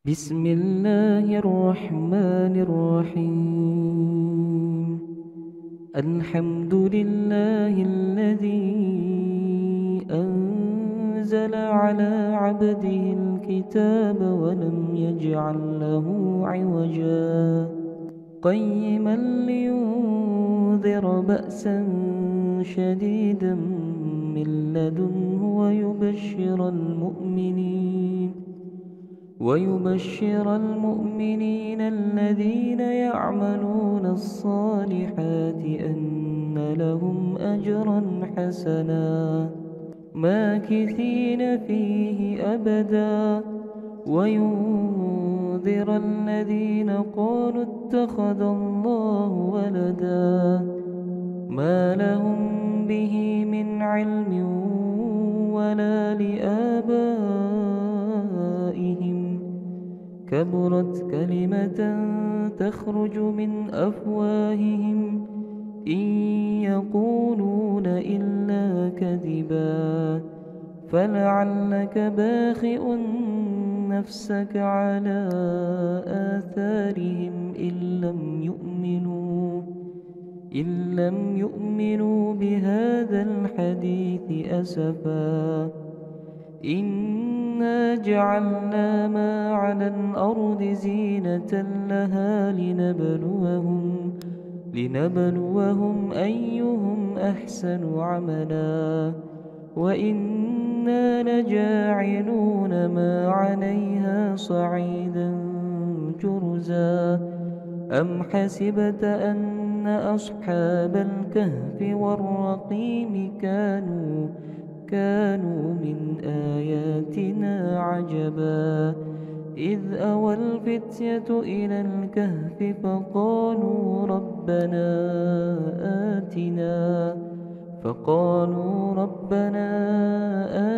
بسم الله الرحمن الرحيم. الحمد لله الذي أنزل على عبده الكتاب ولم يجعل له عوجا قيما لينذر بأسا شديدا من لدنه ويبشر المؤمنين الذين يعملون الصالحات أن لهم أجرا حسنا ماكثين فيه أبدا وينذر الذين قالوا اتخذ الله ولدا ما لهم به من علم ولا لآبائهم كبرت كلمة تخرج من أفواههم إن يقولون إلا كذبا فلعلك باخئ نفسك على آثارهم إن لم يؤمنوا بهذا الحديث أسفا إنا جعلنا ما على الأرض زينة لها لنبلوهم أيهم أحسن عملا وإنا لجاعلون ما عليها صعيدا جرزا أم حسبت أن أصحاب الكهف والرقيم كانوا من آياتنا عجبا إذ أوى الفتية إلى الكهف فقالوا ربنا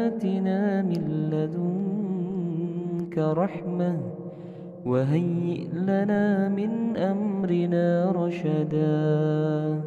آتنا من لدنك رحمة وهيئ لنا من أمرنا رشدا